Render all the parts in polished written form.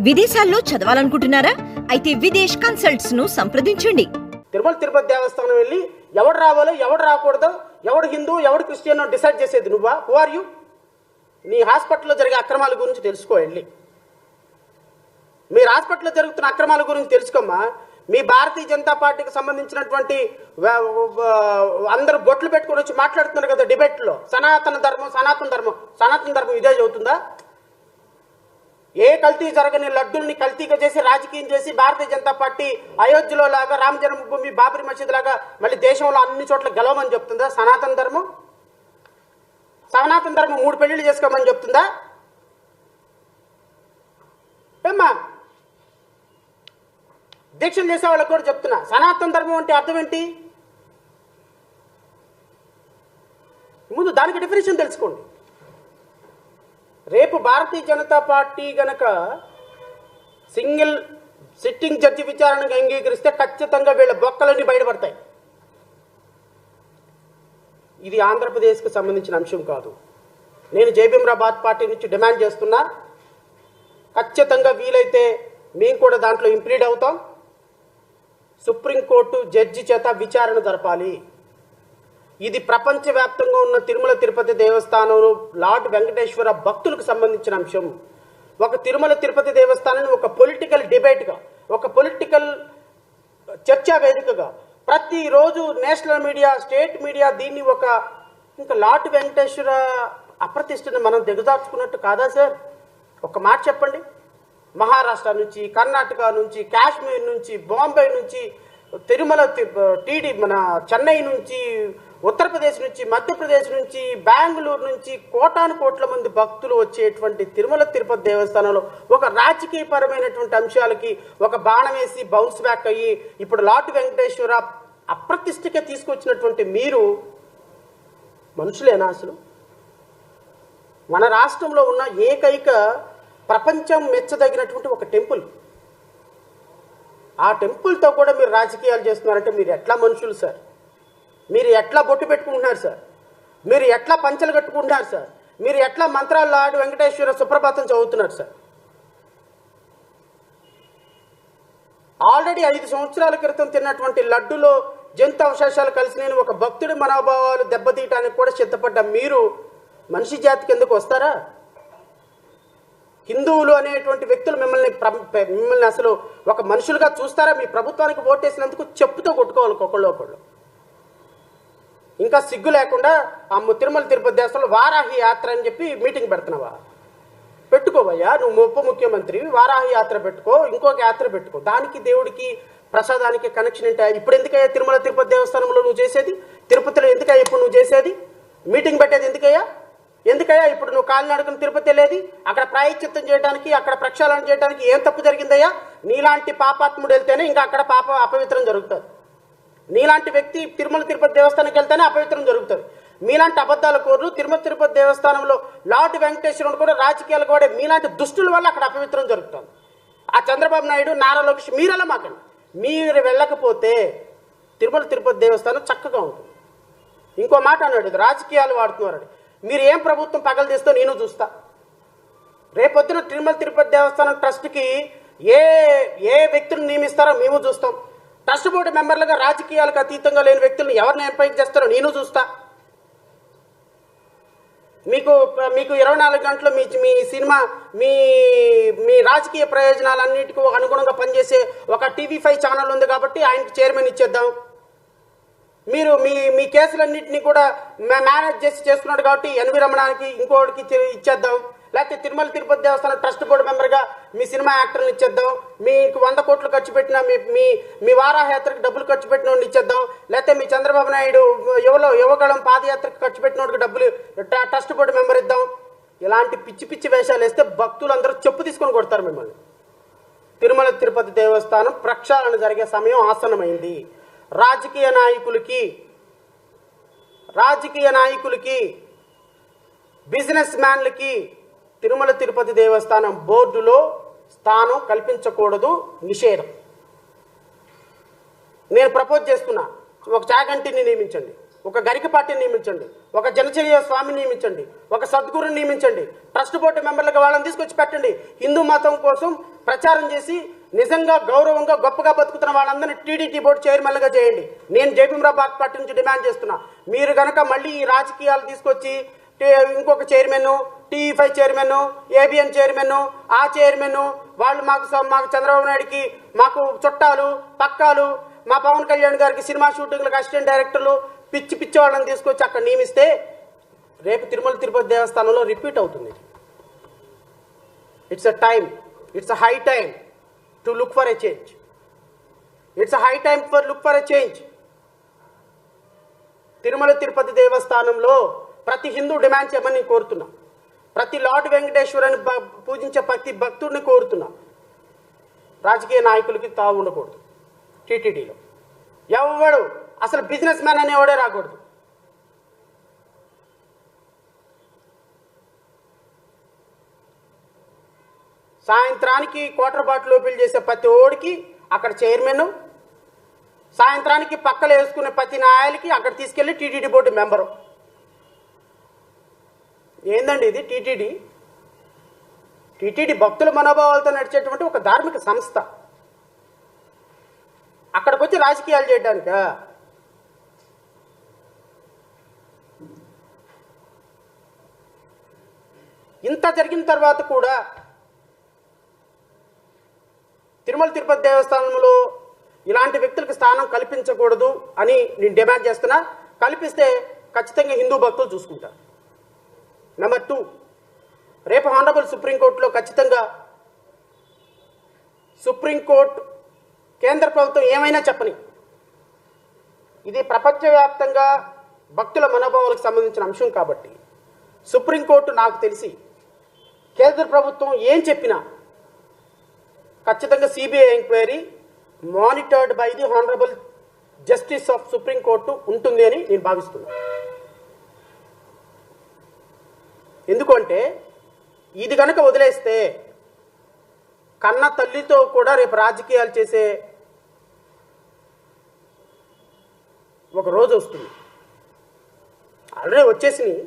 విదేశాల్లో చదవాలనుకుంటున్నారా? అయితే విదేశ్ కన్సల్ట్స్ ను సంప్రదించండి. తిరుమల తిరుపతి దేవస్థానం వెళ్ళి ఎవడు రావాలో ఎవడు రాకూడదో, ఎవడు హిందూ ఎవడు క్రిస్టియన్ డిసైడ్ చేసేది నువ్వా? Who are you? నీ హాస్పిటల్లో జరిగే అక్రమాల గురించి తెలుసుకో. వెళ్ళి మీరు హాస్పిటల్లో జరుగుతున్న అక్రమాల గురించి తెలుసుకోమ్మా. మీ భారతీయ జనతా పార్టీకి సంబంధించినటువంటి అందరూ బొట్లు పెట్టుకుని వచ్చి మాట్లాడుతున్నారు కదా డిబేట్లో, సనాతన ధర్మం ఇదే చదువుతుందా? ఏ కల్తీ జరగని లడ్డుల్ని కల్తీగా చేసి రాజకీయం చేసి భారతీయ జనతా పార్టీ అయోధ్యలో లాగా రామ జన్మభూమి బాబరీ మసీద్ లాగా మళ్ళీ దేశంలో అన్ని చోట్ల గెలవమని చెప్తుందా? సనాతన ధర్మం 3 పెళ్లిళ్ళు చేసుకోమని చెప్తుందా? ఏమ్మా దీక్షలు చేసే వాళ్ళకి కూడా చెప్తున్నా, సనాతన ధర్మం అంటే అర్థం ఏంటి? ముందు దానికి డెఫినేషన్ తెలుసుకోండి. రేపు భారతీయ జనతా పార్టీ గనక సింగిల్ సిట్టింగ్ జడ్జి విచారణకు అంగీకరిస్తే ఖచ్చితంగా వీళ్ళ బొక్కలన్నీ బయటపడతాయి. ఇది ఆంధ్రప్రదేశ్కి సంబంధించిన అంశం కాదు. నేను జైభీమ్రాబాద్ పార్టీ నుంచి డిమాండ్ చేస్తున్నా, ఖచ్చితంగా వీలైతే మేము కూడా దాంట్లో ఇంప్లీడ్ అవుతాం. సుప్రీంకోర్టు జడ్జి చేత విచారణ జరపాలి. ఇది ప్రపంచవ్యాప్తంగా ఉన్న తిరుమల తిరుపతి దేవస్థానంలో లార్డ్ వెంకటేశ్వర భక్తులకు సంబంధించిన అంశం. ఒక తిరుమల తిరుపతి దేవస్థానాన్ని ఒక పొలిటికల్ డిబేట్గా, ఒక పొలిటికల్ చర్చా వేదికగా ప్రతిరోజు నేషనల్ మీడియా, స్టేట్ మీడియా దీన్ని ఇంకా లార్డ్ వెంకటేశ్వర అప్రతిష్టని మనం దిగజార్చుకున్నట్టు కాదా సార్? ఒక మాట చెప్పండి. మహారాష్ట్ర నుంచి, కర్ణాటక నుంచి, కాశ్మీర్ నుంచి, బాంబే నుంచి, తిరుమల మన చెన్నై నుంచి, ఉత్తరప్రదేశ్ నుంచి, మధ్యప్రదేశ్ నుంచి, బెంగళూరు నుంచి కోటాను కోట్ల మంది భక్తులు వచ్చేటువంటి తిరుమల తిరుపతి దేవస్థానంలో ఒక రాజకీయపరమైనటువంటి అంశాలకి ఒక బాణం వేసి బౌన్స్ బ్యాక్ అయ్యి ఇప్పుడు లార్డ్ వెంకటేశ్వర అప్రతిష్టగా తీసుకొచ్చినటువంటి మీరు మనుషులేనా అసలు? మన రాష్ట్రంలో ఉన్న ఏకైక ప్రపంచం మెచ్చదగినటువంటి ఒక టెంపుల్, ఆ టెంపుల్తో కూడా మీరు రాజకీయాలు చేస్తున్నారంటే మీరు ఎట్లా మనుషులు సార్? మీరు ఎట్లా బొట్టు పెట్టుకుంటున్నారు సార్? మీరు ఎట్లా పంచలు కట్టుకుంటున్నారు సార్? మీరు ఎట్లా మంత్రాలు లార్డ్ వెంకటేశ్వర సుప్రభాతం చదువుతున్నారు సార్? ఆల్రెడీ 5 సంవత్సరాల క్రితం తిన్నటువంటి లడ్డులో జంతు అవశేషాలు కలిసి నేను ఒక భక్తుడి మనోభావాలు దెబ్బతీయటానికి కూడా సిద్ధపడ్డ మీరు మనిషి జాతికి ఎందుకు వస్తారా? హిందువులు అనేటువంటి వ్యక్తులు మిమ్మల్ని అసలు ఒక మనుషులుగా చూస్తారా? మీ ప్రభుత్వానికి ఓటేసినందుకు చెప్పుతో కొట్టుకోవాలి ఒకళ్ళు. ఇంకా సిగ్గు లేకుండా తిరుమల తిరుపతి దేవస్థానంలో వారాహి యాత్ర అని చెప్పి మీటింగ్ పెడుతున్నావా? పెట్టుకోవయ్యా, నువ్వు ఉప ముఖ్యమంత్రి, వారాహి యాత్ర పెట్టుకో, ఇంకొక యాత్ర పెట్టుకో. దానికి దేవుడికి ప్రసాదానికి కనెక్షన్ ఏంటా? ఇప్పుడు ఎందుకయ్యా తిరుమల తిరుపతి దేవస్థానంలో నువ్వు చేసేది? తిరుపతిలో ఎందుకయ్యా ఇప్పుడు నువ్వు చేసేది? మీటింగ్ పెట్టేది ఎందుకయ్యా ఇప్పుడు నువ్వు కాలినడకను తిరుపతి వెళ్ళేది? అక్కడ ప్రాయశ్చిత్తం చేయడానికి, అక్కడ ప్రక్షాళన చేయడానికి ఏం తప్పు జరిగిందయ్యా? నీలాంటి పాపాత్ముడు వెళ్తేనే ఇంకా అక్కడ అపవిత్రం జరుగుతుంది. నీలాంటి వ్యక్తి తిరుమల తిరుపతి దేవస్థానానికి వెళ్తేనే అపవిత్రం జరుగుతుంది. మీలాంటి అబద్ధాల కోర్లు తిరుమల తిరుపతి దేవస్థానంలో లార్డ్ వెంకటేశ్వరుడు కూడా రాజకీయాలు కూడా మీలాంటి దుష్టుల వల్ల అక్కడ అపవిత్రం జరుగుతుంది. ఆ చంద్రబాబు నాయుడు, నారా లోకేష్ మీరలా మాకండి. మీరు వెళ్ళకపోతే తిరుమల తిరుపతి దేవస్థానం చక్కగా ఉంటుంది. ఇంకో మాట అన్నాడు, ఇది రాజకీయాలు వాడుతున్నారని. మీరు ఏం ప్రభుత్వం పగలు తీస్తో నేను చూస్తా. రేపొద్దున తిరుమల తిరుపతి దేవస్థానం ట్రస్ట్కి ఏ వ్యక్తులను నియమిస్తారో మేము చూస్తాం. ట్రస్ట్ బోర్డు మెంబర్లుగా రాజకీయాలకు అతీతంగా లేని వ్యక్తులను ఎవరిని ఎంపైక్ చేస్తారో నేను చూస్తా. మీకు 24 గంటలు మీ సినిమా మీ రాజకీయ ప్రయోజనాలన్నిటికీ అనుగుణంగా పనిచేసే ఒక TV5 ఛానల్ ఉంది కాబట్టి ఆయనకి చైర్మన్ ఇచ్చేద్దాం. మీరు మీ కేసులన్నింటినీ కూడా మేనేజ్ చేస్తున్నాడు కాబట్టి ఎన్వి రమణానికి ఇంకోటికి ఇచ్చేద్దాం. లేకపోతే తిరుమల తిరుపతి దేవస్థానం ట్రస్ట్ బోర్డు మెంబర్గా మీ సినిమా యాక్టర్ని ఇచ్చేద్దాం. మీకు 100 కోట్లు ఖర్చు పెట్టిన మీ వారాయాత్రకు డబ్బులు ఖర్చు పెట్టిన వాడిని ఇచ్చేద్దాం. లేకపోతే మీ చంద్రబాబు నాయుడు యువగళం పాదయాత్రకు ఖర్చు పెట్టిన వాడికి డబ్బులు ట్రస్ట్ బోర్డు మెంబర్ ఇద్దాం. ఇలాంటి పిచ్చి వేషాలు వేస్తే భక్తులందరూ చెప్పు తీసుకొని కొడతారు మిమ్మల్ని. తిరుమల తిరుపతి దేవస్థానం ప్రక్షాళన జరిగే సమయం ఆసన్నమైంది. రాజకీయ నాయకులకి బిజినెస్ మ్యాన్లకి తిరుమల తిరుపతి దేవస్థానం బోర్డులో స్థానం కల్పించకూడదు, నిషేధం. నేను ప్రపోజ్ చేస్తున్నా, ఒక చాగంటిని నియమించండి, ఒక గరికపాటిని నియమించండి, ఒక జనచర్య స్వామిని నియమించండి, ఒక సద్గురుని నియమించండి. ట్రస్ట్ బోర్డు మెంబర్లుగా వాళ్ళని తీసుకొచ్చి పెట్టండి. హిందూ మతం కోసం ప్రచారం చేసి నిజంగా గౌరవంగా గొప్పగా బతుకుతున్న వాళ్ళందరినీ టీడీటీ బోర్డు చైర్మన్గా చేయండి. నేను జయభీమరావు పార్టీ నుంచి డిమాండ్ చేస్తున్నా. మీరు కనుక మళ్ళీ ఈ రాజకీయాలు తీసుకొచ్చి ఇంకొక చైర్మన్, టీ5 చైర్మన్, ఏబిఎన్ చైర్మన్, ఆ చైర్మన్ వాళ్ళు మాకు చంద్రబాబు నాయుడికి మాకు చుట్టాలు పక్కాలు, మా పవన్ కళ్యాణ్ గారికి సినిమా షూటింగ్లకు అసిస్టెంట్ డైరెక్టర్లు పిచ్చి పిచ్చి వాళ్ళని తీసుకొచ్చి అక్కడ నియమిస్తే రేపు తిరుమల తిరుపతి దేవస్థానంలో రిపీట్ అవుతుంది. It's a high time to look for a change. It's a high time for look for a change. Tirumala Tirupati దేవస్థానంలో ప్రతి హిందూ డిమాండ్ చేయమని నేను కోరుతున్నా. ప్రతి లార్డ్ వెంకటేశ్వరుని పూజించే ప్రతి భక్తుడిని కోరుతున్నా. రాజకీయ నాయకులకి తావు ఉండకూడదు. టీటీడీలో ఎవడు అసలు బిజినెస్ మ్యాన్ అనేవాడే రాకూడదు. సాయంత్రానికి క్వార్టర్ బాటిల్ ఓపెన్ చేసే ప్రతి ఓడికి అక్కడ చైర్మన్, సాయంత్రానికి పక్కలు వేసుకునే ప్రతి నాయలకి అక్కడ తీసుకెళ్లి టీటీడీ బోర్డు మెంబరు. ఏందండి ఇది? టీటీడీ భక్తుల మనోభావాలతో నడిచేటువంటి ఒక ధార్మిక సంస్థ. అక్కడికి వచ్చి రాజకీయాలు చేయడానిక? ఇంత జరిగిన తర్వాత కూడా తిరుమల తిరుపతి దేవస్థానంలో ఇలాంటి వ్యక్తులకు స్థానం కల్పించకూడదు అని నేను డిమాండ్ చేస్తున్నా. కల్పిస్తే ఖచ్చితంగా హిందూ భక్తులు చూసుకుంటారు. నెంబర్ 2, రేపు హానరబుల్ సుప్రీంకోర్టులో ఖచ్చితంగా సుప్రీంకోర్టు కేంద్ర ప్రభుత్వం ఏమైనా చెప్పని, ఇది ప్రపంచవ్యాప్తంగా భక్తుల మనోభావాలకు సంబంధించిన అంశం కాబట్టి సుప్రీంకోర్టు నాకు తెలిసి కేంద్ర ప్రభుత్వం ఏం చెప్పినా ఖచ్చితంగా CBI enquiry monitored by the honourable justice of supreme court ఉంటుంది అని నేను భావిస్తున్నాను. ఎందుకంటే ఇది కనుక వదిలేస్తే కన్న తల్లితో కూడా రేపు రాజకీయాలు చేసే ఒక రోజు వస్తుంది. ఆల్రెడీ వచ్చేసినాయి.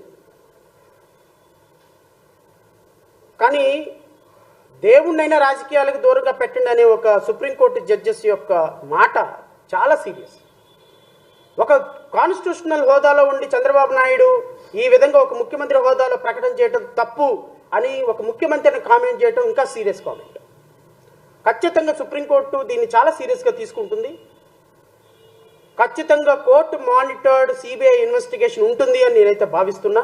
కానీ దేవుణ్ణైనా రాజకీయాలకు దూరంగా పెట్టండి అనే ఒక సుప్రీంకోర్టు జడ్జెస్ యొక్క మాట చాలా సీరియస్. ఒక కాన్స్టిట్యూషనల్ హోదాలో ఉండి చంద్రబాబు నాయుడు ఈ విధంగా ఒక ముఖ్యమంత్రి హోదాలో ప్రకటన చేయడం తప్పు అని ఒక ముఖ్యమంత్రిని కామెంట్ చేయడం ఇంకా సీరియస్ కామెంట్. ఖచ్చితంగా సుప్రీంకోర్టు దీన్ని చాలా సీరియస్గా తీసుకుంటుంది. ఖచ్చితంగా కోర్టు మానిటర్డ్ సిబిఐ ఇన్వెస్టిగేషన్ ఉంటుంది అని నేనైతే భావిస్తున్నా.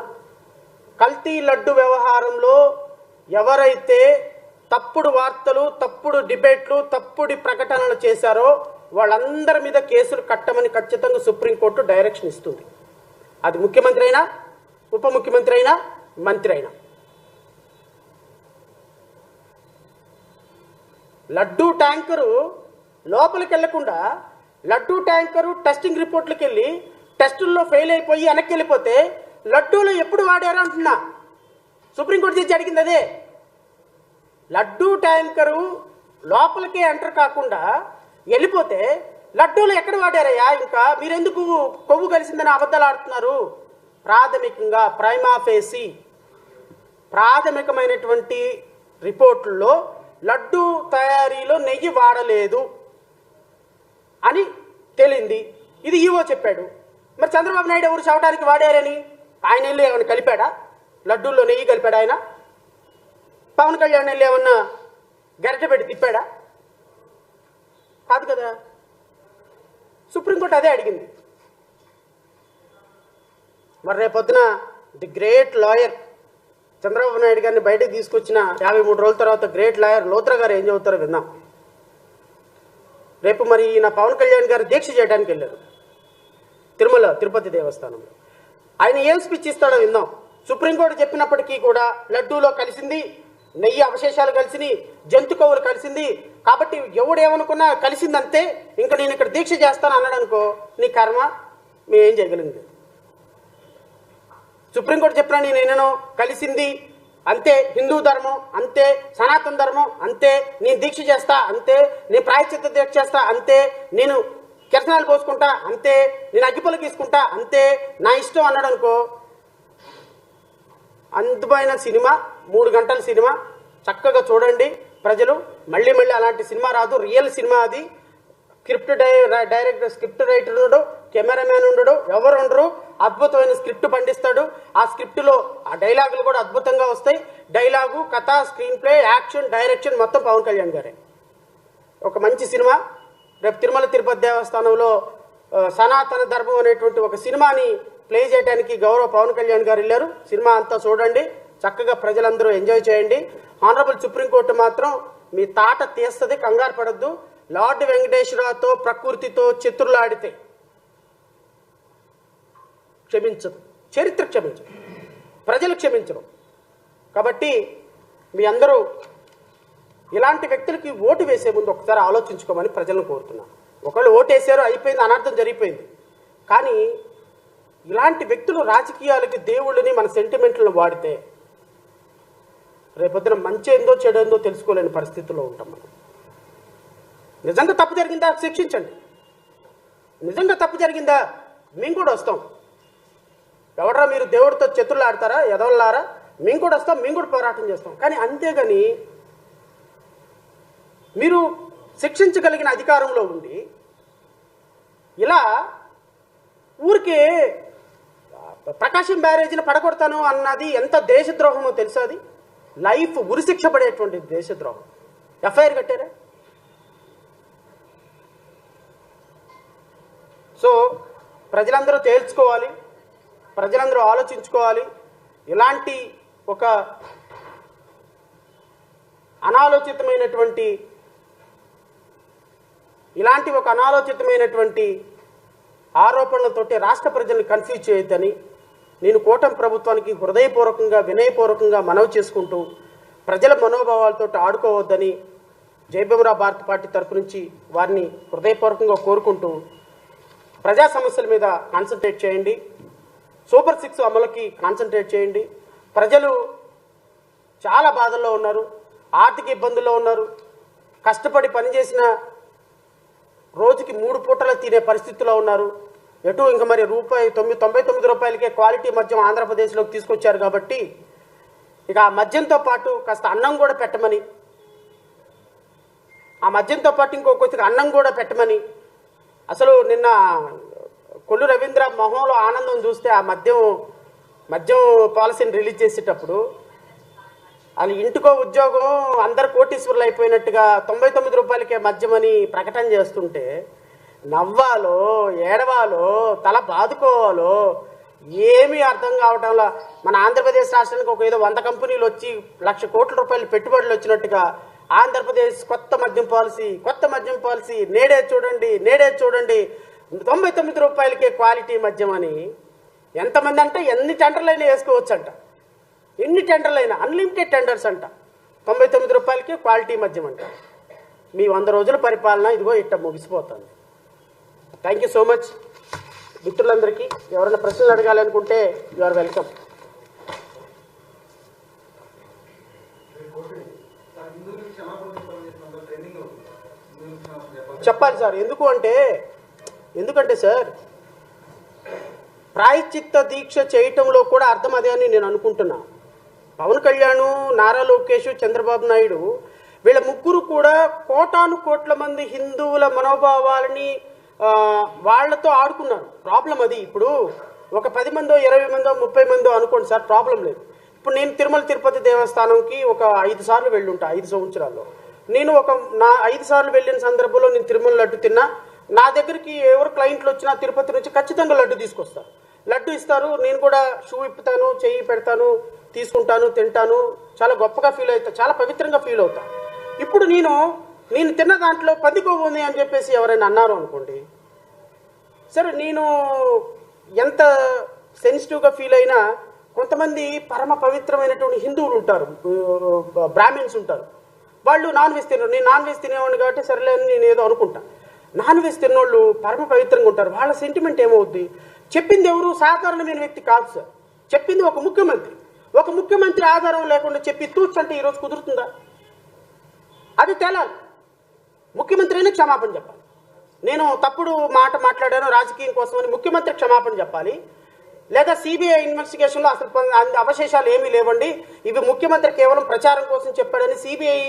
కల్తీ లడ్డు వ్యవహారంలో ఎవరైతే తప్పుడు వార్తలు, తప్పుడు డిబేట్లు, తప్పుడు ప్రకటనలు చేశారో వాళ్ళందరి మీద కేసులు కట్టమని ఖచ్చితంగా సుప్రీంకోర్టు డైరెక్షన్ ఇస్తుంది. అది ముఖ్యమంత్రి అయినా, ఉప ముఖ్యమంత్రి అయినా, మంత్రి అయినా. లడ్డూ ట్యాంకరు లోపలికి వెళ్లకుండా లడ్డూ ట్యాంకరు టెస్టింగ్ రిపోర్ట్లకు వెళ్ళి టెస్టుల్లో ఫెయిల్ అయిపోయి వెనక్కి వెళ్ళిపోతే లడ్డూలు ఎప్పుడు వాడారు అంటున్నా. సుప్రీంకోర్టు చేసి అడిగింది అదే. లడ్డూ ట్యాంకరు లోపలికే ఎంటర్ కాకుండా వెళ్ళిపోతే లడ్డూలు ఎక్కడ వాడారయ్యా? ఇంకా మీరెందుకు కొవ్వు కలిసిందని అబద్ధాలు ఆడుతున్నారు? ప్రాథమికంగా ప్రైమా ఫేసి ప్రాథమికమైనటువంటి రిపోర్టుల్లో లడ్డూ తయారీలో నెయ్యి వాడలేదు అని తేలింది. ఇది ఈవో చెప్పాడు. మరి చంద్రబాబు నాయుడు ఎవరు చెప్పడానికి వాడారని ఆయన వెళ్ళి ఏమైనా కలిపాడా? లడ్డూల్లో నెయ్యి కలిపాడా ఆయన? పవన్ కళ్యాణ్ వెళ్ళి ఏమన్నా గరిటె పెట్టి తిప్పాడా? కాదు కదా. సుప్రీంకోర్టు అదే అడిగింది. మరి రేపొద్దున the great lawyer Chandrababu Naidu గారిని బయటకు తీసుకొచ్చిన 53 రోజుల తర్వాత గ్రేట్ లాయర్ లోత్రా గారు ఏం చెబుతారో విందాం. రేపు మరి నా పవన్ కళ్యాణ్ గారు దీక్ష చేయడానికి వెళ్ళారు తిరుమల తిరుపతి దేవస్థానంలో. ఆయన ఏం స్పీచ్ ఇస్తాడో విందాం. సుప్రీంకోర్టు చెప్పినప్పటికీ కూడా లడ్డూలో కలిసింది, నెయ్యి అవశేషాలు కలిసినాయి, జంతు కొవ్వులు కలిసింది కాబట్టి ఎవడేమనుకున్నా కలిసిందంతే, ఇంకా నేను ఇక్కడ దీక్ష చేస్తాను అన్నాడు అనుకో, నీ కర్మ, మేమేం చేయగలిగింది. సుప్రీంకోర్టు చెప్పినా నేనేనో కలిసింది అంతే, హిందూ ధర్మం అంతే, సనాతన ధర్మం అంతే, నేను దీక్ష చేస్తా అంతే, నేను ప్రాయశ్చిత్త దీక్ష చేస్తా అంతే, నేను కిరసనాలు పోసుకుంటా అంతే, నేను అగ్గిపొలు తీసుకుంటా అంతే, నా ఇష్టం అన్నాడు అనుకో, అందమైన సినిమా 3 గంటల సినిమా చక్కగా చూడండి. ప్రజలు. మళ్ళీ మళ్ళీ అలాంటి సినిమా రాదు. రియల్ సినిమా అది. డైరెక్టర్, స్క్రిప్ట్ రైటర్ ఉండడు, కెమెరామ్యాన్ ఉండడు, ఎవరు ఉండరు. అద్భుతమైన స్క్రిప్ట్ పండిస్తాడు. ఆ స్క్రిప్ట్లో ఆ డైలాగులు కూడా అద్భుతంగా వస్తాయి. డైలాగు, కథ, స్క్రీన్ ప్లే, యాక్షన్, డైరెక్షన్ మొత్తం పవన్ కళ్యాణ్ గారే. ఒక మంచి సినిమా. రేపు తిరుమల తిరుపతి దేవస్థానంలో సనాతన ధర్మం అనేటువంటి ఒక సినిమాని ప్లే చేయడానికి గౌరవ పవన్ కళ్యాణ్ గారు వెళ్ళారు. సినిమా అంతా చూడండి, చక్కగా ప్రజలందరూ ఎంజాయ్ చేయండి. ఆనరబుల్ సుప్రీంకోర్టు మాత్రం మీ తాట తీస్తుంది, కంగారు పడద్దు. లార్డ్ వెంకటేశ్వరరావుతో ప్రకృతితో చిత్రులాడితే క్షమించదు, చరిత్ర క్షమించదు, ప్రజలు క్షమించరు. కాబట్టి మీ అందరూ ఇలాంటి వ్యక్తులకి ఓటు వేసే ముందు ఒకసారి ఆలోచించుకోమని ప్రజలను కోరుతున్నాను. ఒకళ్ళు ఓటేసారు, అయిపోయింది, అనర్థం జరిగిపోయింది. కానీ ఇలాంటి వ్యక్తులు రాజకీయాలకి దేవుళ్ళని మన సెంటిమెంట్లను వాడితే రేపొద్దున మంచి ఏందో చెడేందో తెలుసుకోలేని పరిస్థితుల్లో ఉంటాం మనం. నిజంగా తప్పు జరిగిందా శిక్షించండి. నిజంగా తప్పు జరిగిందా మేము కూడా వస్తాం. ఎవడరా మీరు దేవుడితో చేతులు ఆడతారా, ఎదవల్లారా, మేము కూడా వస్తాం, మేము కూడా పోరాటం చేస్తాం. కానీ అంతేగాని మీరు శిక్షించగలిగిన అధికారంలో ఉండి ఇలా ఊరికే ప్రకాశం బ్యారేజీని పడగొడతాను అన్నది ఎంత దేశద్రోహమో తెలుసా? అది లైఫ్ ఉరిశిక్ష పడేటువంటి దేశద్రోహం. ఎఫ్ఐఆర్ కట్టారా? సో ప్రజలందరూ తేల్చుకోవాలి, ప్రజలందరూ ఆలోచించుకోవాలి. ఇలాంటి ఒక అనాలోచితమైనటువంటి ఆరోపణలతోటి రాష్ట్ర ప్రజల్ని కన్ఫ్యూజ్ చేయొద్దని నేను కూటమి ప్రభుత్వానికి హృదయపూర్వకంగా, వినయపూర్వకంగా మనవి చేసుకుంటూ, ప్రజల మనోభావాలతో ఆడుకోవద్దని జయభీమరావు భారత పార్టీ తరపు నుంచి వారిని హృదయపూర్వకంగా కోరుకుంటూ, ప్రజా సమస్యల మీద కాన్సన్ట్రేట్ చేయండి, సూపర్ 6 అమలుకి కాన్సన్ట్రేట్ చేయండి. ప్రజలు చాలా బాధల్లో ఉన్నారు, ఆర్థిక ఇబ్బందుల్లో ఉన్నారు. కష్టపడి పనిచేసిన రోజుకి 3 పూటలు తినే పరిస్థితిలో ఉన్నారు. ఎటు ఇంకా మరి ₹99 క్వాలిటీ మద్యం ఆంధ్రప్రదేశ్లోకి తీసుకొచ్చారు. కాబట్టి ఇక ఆ మద్యంతో పాటు కాస్త అన్నం కూడా పెట్టమని, ఆ మద్యంతో పాటు ఇంకో కొద్దిగా అన్నం కూడా పెట్టమని. అసలు నిన్న కొల్లు రవీంద్ర మొహంలో ఆనందం చూస్తే ఆ మద్యం పాలసీని రిలీజ్ చేసేటప్పుడు వాళ్ళు ఇంటికో ఉద్యోగం, అందరు కోటీశ్వరులు అయిపోయినట్టుగా ₹99 మద్యం అని ప్రకటన చేస్తుంటే నవ్వాలో, ఏడవాలో, తల బాదుకోవాలో ఏమీ అర్థం కావడంలో మన ఆంధ్రప్రదేశ్ రాష్ట్రానికి ఒక ఏదో 100 కంపెనీలు వచ్చి ₹1,00,000 కోట్ల పెట్టుబడులు వచ్చినట్టుగా ఆంధ్రప్రదేశ్ కొత్త మద్యం పాలసీ నేడే చూడండి ₹99 క్వాలిటీ మద్యం అని. ఎంతమంది అంటే ఎన్ని టెండర్లైనా వేసుకోవచ్చు అంట, ఎన్ని టెండర్లైనా, అన్లిమిటెడ్ టెండర్స్ అంట. ₹99 క్వాలిటీ మద్యం అంట. మీ 100 రోజుల పరిపాలన ఇదిగో ఇట్ట ముగిసిపోతుంది. థ్యాంక్ యూ సో మచ్ మిత్రులందరికీ. ఎవరైనా ప్రశ్నలు అడగాలనుకుంటే యు ఆర్ వెల్కమ్. చెప్పాలి సార్. ఎందుకంటే సార్ ప్రాయశ్చిత్త దీక్ష చేయటంలో కూడా అర్థం అదే అని నేను అనుకుంటున్నా. పవన్ కళ్యాణ్, నారా లోకేష్, చంద్రబాబు నాయుడు వీళ్ళ ముగ్గురు కూడా కోటాను కోట్ల మంది హిందువుల మనోభావాలని వాళ్లతో ఆడుకున్నారు. ప్రాబ్లం అది. ఇప్పుడు ఒక 10 మందో 20 మందో 30 మందో అనుకోండి సార్, ప్రాబ్లం లేదు. ఇప్పుడు నేను తిరుమల తిరుపతి దేవస్థానంకి ఒక 5 సార్లు వెళ్ళుంటా 5 సంవత్సరాల్లో. నేను నా 5 సార్లు వెళ్ళిన సందర్భంలో నేను తిరుమల లడ్డు తిన్నా. నా దగ్గరికి ఎవరు క్లయింట్లు వచ్చినా తిరుపతి నుంచి ఖచ్చితంగా లడ్డు తీసుకొస్తారు, లడ్డు ఇస్తారు. నేను కూడా షూ ఇప్పుతాను, చెయ్యి పెడతాను, తీసుకుంటాను, తింటాను. చాలా గొప్పగా ఫీల్ అవుతా, చాలా పవిత్రంగా ఫీల్ అవుతా. ఇప్పుడు నేను తిన్న దాంట్లో పందికొవ్వు ఉంది అని చెప్పేసి ఎవరైనా అన్నారు అనుకోండి, సరే నేను ఎంత సెన్సిటివ్గా ఫీల్ అయినా కొంతమంది పరమ పవిత్రమైనటువంటి హిందువులు ఉంటారు, బ్రాహ్మిన్స్ ఉంటారు. వాళ్ళు నాన్ వెజ్ తినరు. నేను నాన్ వెజ్ తినేవాడిని కాబట్టి సరేలే అని నేను ఏదో అనుకుంటా. నాన్ వెజ్ తిన్నోళ్ళు పరమ పవిత్రంగా ఉంటారు. వాళ్ళ సెంటిమెంట్ ఏమవుద్ది? చెప్పింది ఎవరు? సాధారణమైన వ్యక్తి కాదు సార్. చెప్పింది ఒక ముఖ్యమంత్రి. ఒక ముఖ్యమంత్రి ఆధారం లేకుండా చెప్పి తూచ్ అంటే ఈరోజు కుదురుతుందా? అది తేలాలి. ముఖ్యమంత్రి అయినా క్షమాపణ చెప్పాలి. నేను తప్పుడు మాట మాట్లాడాను రాజకీయం కోసమని ముఖ్యమంత్రి క్షమాపణ చెప్పాలి. లేదా సిబిఐ ఇన్వెస్టిగేషన్లో అసలు అవశేషాలు ఏమీ లేవండి, ఇవి ముఖ్యమంత్రి కేవలం ప్రచారం కోసం చెప్పాడని సిబిఐ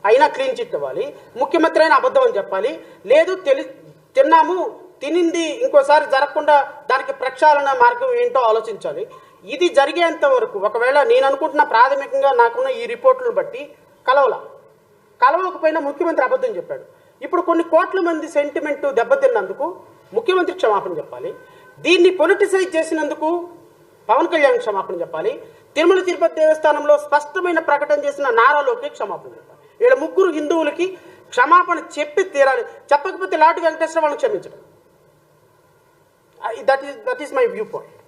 అయినా క్లీన్ చిట్ ఇవ్వాలి, ముఖ్యమంత్రి అయినా అబద్ధం అని చెప్పాలి. లేదు తిన్నాము, తినింది ఇంకోసారి జరగకుండా దానికి ప్రక్షాళన మార్గం ఏంటో ఆలోచించాలి. ఇది జరిగేంత వరకు ఒకవేళ నేను అనుకుంటున్న ప్రాథమికంగా నాకున్న ఈ రిపోర్టులను బట్టి కలవకపోయినా ముఖ్యమంత్రి అబద్ధం చెప్పాడు. ఇప్పుడు కొన్ని కోట్ల మంది సెంటిమెంట్ దెబ్బతిన్నందుకు ముఖ్యమంత్రి క్షమాపణ చెప్పాలి. దీన్ని పొలిటిసైజ్ చేసినందుకు పవన్ కళ్యాణ్ క్షమాపణ చెప్పాలి. తిరుమల తిరుపతి దేవస్థానంలో స్పష్టమైన ప్రకటన చేసిన నారా లోకేష్ క్షమాపణ చెప్పాలి. వీళ్ళ ముగ్గురు హిందువులకి క్షమాపణ చెప్పి తీరాలి. చెప్పకపోతే లాటి వెంకటేశ్వర వాళ్ళని క్షమించడం. That is my view point.